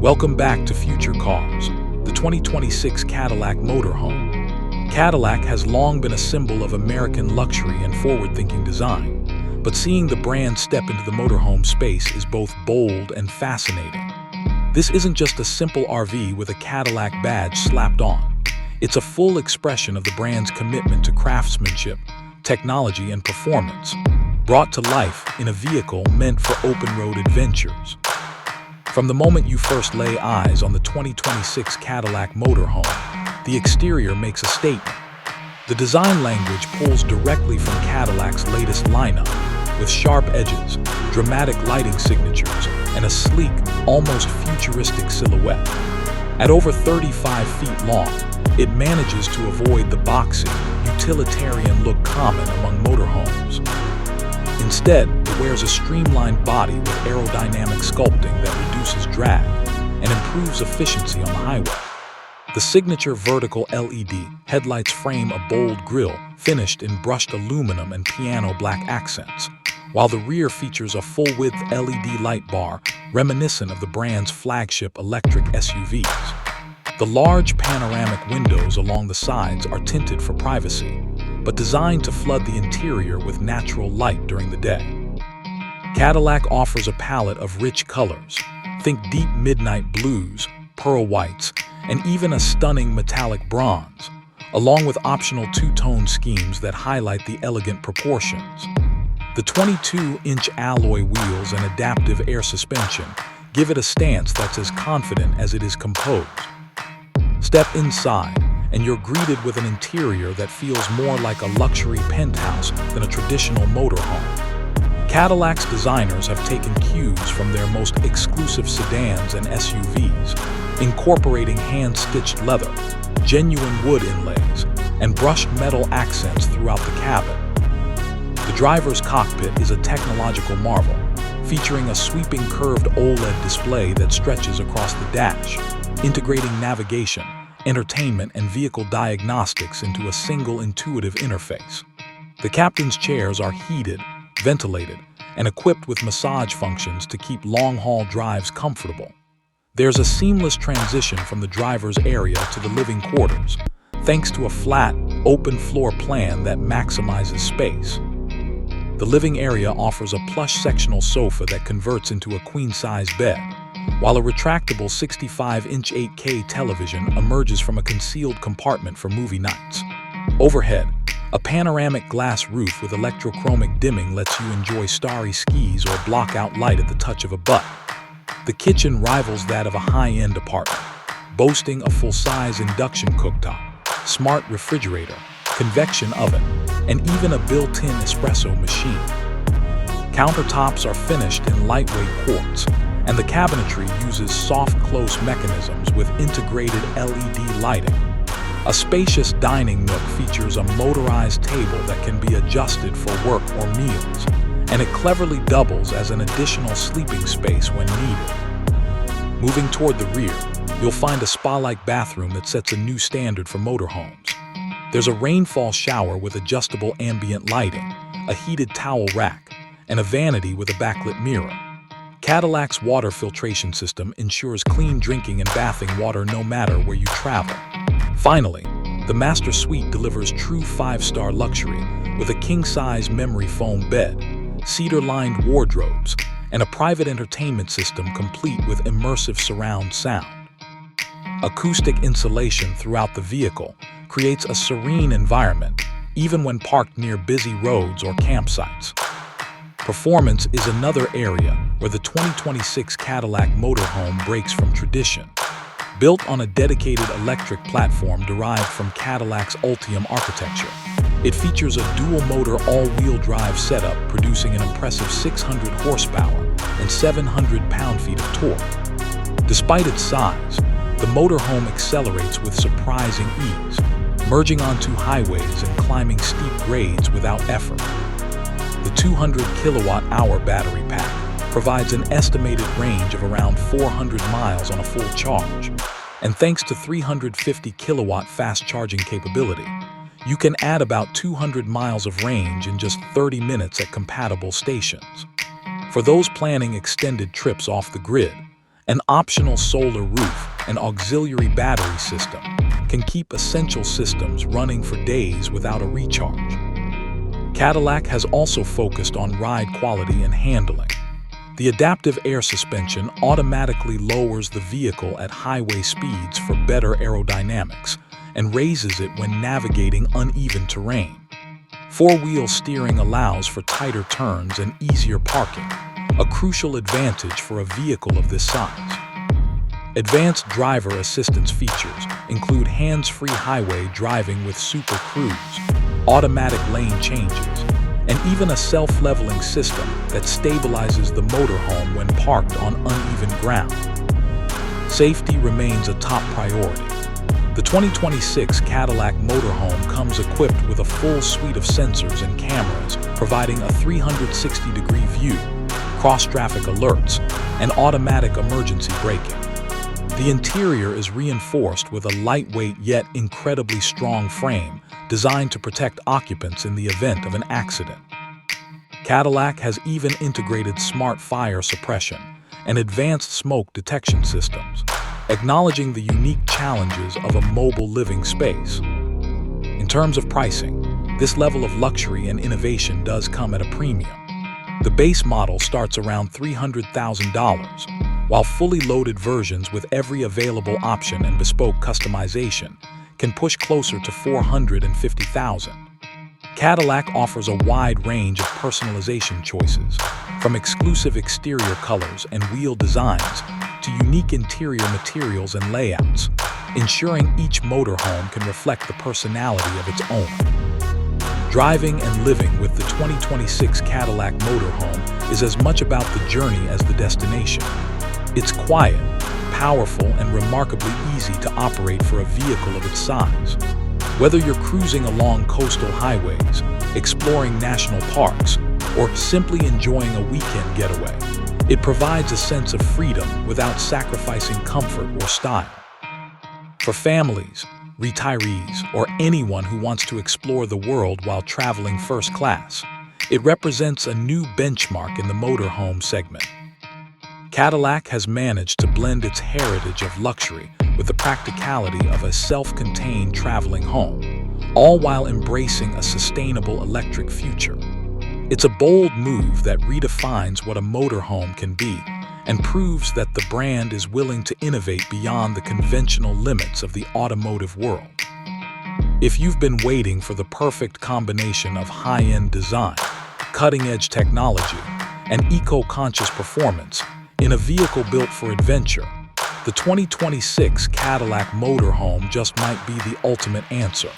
Welcome back to Future Cars, the 2026 Cadillac Motorhome. Cadillac has long been a symbol of American luxury and forward-thinking design, but seeing the brand step into the motorhome space is both bold and fascinating. This isn't just a simple RV with a Cadillac badge slapped on. It's a full expression of the brand's commitment to craftsmanship, technology, and performance, brought to life in a vehicle meant for open-road adventures. From the moment you first lay eyes on the 2026 Cadillac Motorhome, the exterior makes a statement. The design language pulls directly from Cadillac's latest lineup, with sharp edges, dramatic lighting signatures, and a sleek, almost futuristic silhouette. At over 35 feet long, it manages to avoid the boxy, utilitarian look common among motorhomes. Instead, it wears a streamlined body with aerodynamic sculpting that reduces drag and improves efficiency on the highway. The signature vertical LED headlights frame a bold grille finished in brushed aluminum and piano black accents, while the rear features a full-width LED light bar reminiscent of the brand's flagship electric SUVs. The large panoramic windows along the sides are tinted for privacy, but designed to flood the interior with natural light during the day. Cadillac offers a palette of rich colors. Think deep midnight blues, pearl whites, and even a stunning metallic bronze, along with optional two-tone schemes that highlight the elegant proportions. The 22-inch alloy wheels and adaptive air suspension give it a stance that's as confident as it is composed. Step inside, and you're greeted with an interior that feels more like a luxury penthouse than a traditional motorhome. Cadillac's designers have taken cues from their most exclusive sedans and SUVs, incorporating hand-stitched leather, genuine wood inlays, and brushed metal accents throughout the cabin. The driver's cockpit is a technological marvel, featuring a sweeping curved OLED display that stretches across the dash, integrating navigation, entertainment, and vehicle diagnostics into a single intuitive interface. The captain's chairs are heated, ventilated, and equipped with massage functions to keep long-haul drives comfortable. There's a seamless transition from the driver's area to the living quarters, thanks to a flat, open floor plan that maximizes space. The living area offers a plush sectional sofa that converts into a queen-size bed, while a retractable 65-inch 8K television emerges from a concealed compartment for movie nights. Overhead, a panoramic glass roof with electrochromic dimming lets you enjoy starry skies or block-out light at the touch of a button. The kitchen rivals that of a high-end apartment, boasting a full-size induction cooktop, smart refrigerator, convection oven, and even a built-in espresso machine. Countertops are finished in lightweight quartz, and the cabinetry uses soft close mechanisms with integrated LED lighting. A spacious dining nook features a motorized table that can be adjusted for work or meals, and it cleverly doubles as an additional sleeping space when needed. Moving toward the rear, you'll find a spa-like bathroom that sets a new standard for motorhomes. There's a rainfall shower with adjustable ambient lighting, a heated towel rack, and a vanity with a backlit mirror. Cadillac's water filtration system ensures clean drinking and bathing water no matter where you travel. Finally, the Master Suite delivers true 5-star luxury with a king-size memory foam bed, cedar-lined wardrobes, and a private entertainment system complete with immersive surround sound. Acoustic insulation throughout the vehicle creates a serene environment, even when parked near busy roads or campsites. Performance is another area where the 2026 Cadillac Motorhome breaks from tradition. Built on a dedicated electric platform derived from Cadillac's Ultium architecture, it features a dual-motor all-wheel drive setup producing an impressive 600 horsepower and 700 pound-feet of torque. Despite its size, the motorhome accelerates with surprising ease, merging onto highways and climbing steep grades without effort. The 200 kilowatt-hour battery pack provides an estimated range of around 400 miles on a full charge, and thanks to 350 kilowatt fast charging capability, you can add about 200 miles of range in just 30 minutes at compatible stations. For those planning extended trips off the grid, An optional solar roof and auxiliary battery system can keep essential systems running for days without a recharge. Cadillac has also focused on ride quality and handling. The adaptive air suspension automatically lowers the vehicle at highway speeds for better aerodynamics and raises it when navigating uneven terrain. Four-wheel steering allows for tighter turns and easier parking, a crucial advantage for a vehicle of this size. Advanced driver assistance features include hands-free highway driving with Super Cruise, automatic lane changes, and even a self-leveling system that stabilizes the motorhome when parked on uneven ground. Safety remains a top priority. The 2026 Cadillac Motorhome comes equipped with a full suite of sensors and cameras, providing a 360-degree view, cross-traffic alerts, and automatic emergency braking. The interior is reinforced with a lightweight yet incredibly strong frame designed to protect occupants in the event of an accident. Cadillac has even integrated smart fire suppression and advanced smoke detection systems, acknowledging the unique challenges of a mobile living space. In terms of pricing, this level of luxury and innovation does come at a premium. The base model starts around $300,000, while fully loaded versions with every available option and bespoke customization can push closer to $450,000. Cadillac offers a wide range of personalization choices, from exclusive exterior colors and wheel designs to unique interior materials and layouts, ensuring each motorhome can reflect the personality of its owner. Driving and living with the 2026 Cadillac Motorhome is as much about the journey as the destination. It's quiet, powerful, and remarkably easy to operate for a vehicle of its size. Whether you're cruising along coastal highways, exploring national parks, or simply enjoying a weekend getaway, it provides a sense of freedom without sacrificing comfort or style. For families, retirees, or anyone who wants to explore the world while traveling first class, it represents a new benchmark in the motorhome segment. Cadillac has managed to blend its heritage of luxury with the practicality of a self-contained traveling home, all while embracing a sustainable electric future. It's a bold move that redefines what a motorhome can be and proves that the brand is willing to innovate beyond the conventional limits of the automotive world. If you've been waiting for the perfect combination of high-end design, cutting-edge technology, and eco-conscious performance in a vehicle built for adventure, the 2026 Cadillac Motorhome just might be the ultimate answer.